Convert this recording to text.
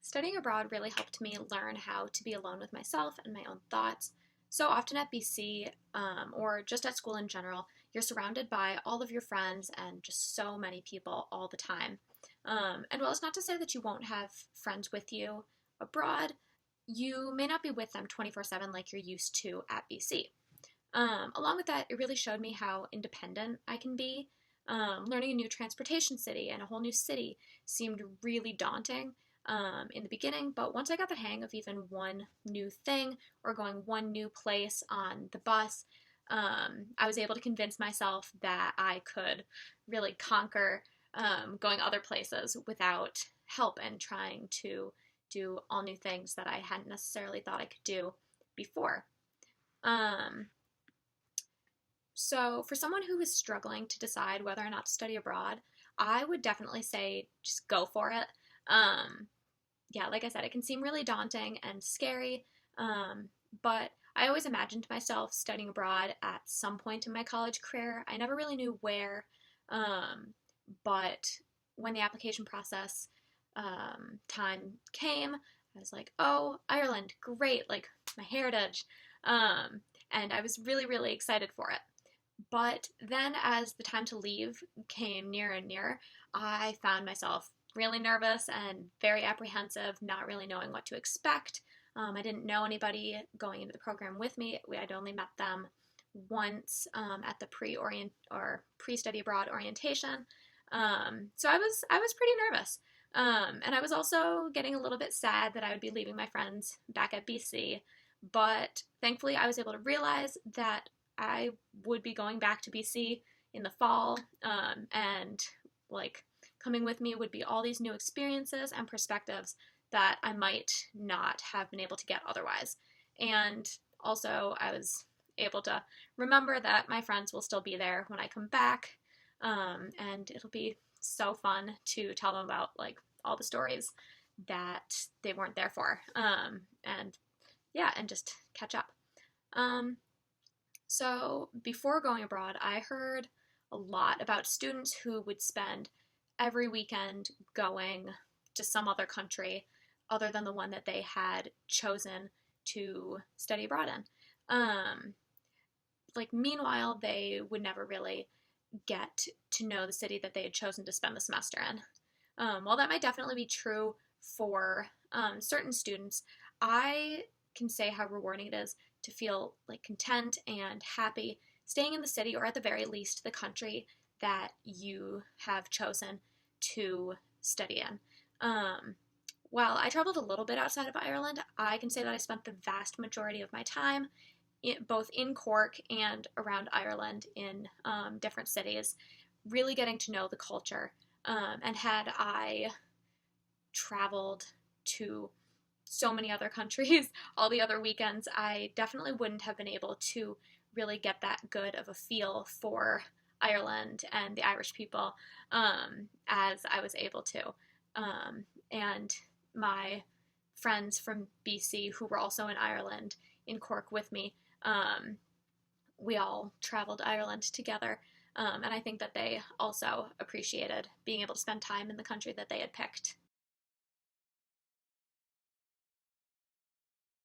Studying abroad really helped me learn how to be alone with myself and my own thoughts. So often at BC, or just at school in general, you're surrounded by all of your friends and just so many people all the time. And while it's not to say that you won't have friends with you abroad, you may not be with them 24/7 like you're used to at BC. Along with that, it really showed me how independent I can be. Learning a new transportation city and a whole new city seemed really daunting in the beginning, but once I got the hang of even one new thing or going one new place on the bus, I was able to convince myself that I could really conquer going other places without help and trying to do all new things that I hadn't necessarily thought I could do before. Um, so, for someone who is struggling to decide whether or not to study abroad, I would definitely say just go for it. Um, yeah, like I said, it can seem really daunting and scary, but I always imagined myself studying abroad at some point in my college career. I never really knew where, um, but when the application process time came, I was like, oh, Ireland, great, like my heritage. And I was really, really excited for it. But then, as the time to leave came nearer and nearer, I found myself really nervous and very apprehensive, not really knowing what to expect. I didn't know anybody going into the program with me. I'd only met them once at the pre-study abroad orientation. So I was pretty nervous, and I was also getting a little bit sad that I would be leaving my friends back at BC. But thankfully, I was able to realize that I would be going back to BC in the fall, and like coming with me would be all these new experiences and perspectives that I might not have been able to get otherwise. And also, I was able to remember that my friends will still be there when I come back, and it'll be so fun to tell them about like all the stories that they weren't there for, and yeah, and just catch up. So before going abroad, I heard a lot about students who would spend every weekend going to some other country other than the one that they had chosen to study abroad in. Meanwhile, they would never really get to know the city that they had chosen to spend the semester in. While that might definitely be true for certain students, I can say how rewarding it is to feel like content and happy staying in the city, or at the very least the country that you have chosen to study in. While I traveled a little bit outside of Ireland, I can say that I spent the vast majority of my time both in Cork and around Ireland in different cities, really getting to know the culture. And had I traveled to so many other countries all the other weekends, I definitely wouldn't have been able to really get that good of a feel for Ireland and the Irish people as I was able to. And my friends from BC who were also in Ireland, in Cork with me, we all traveled Ireland together. And I think that they also appreciated being able to spend time in the country that they had picked.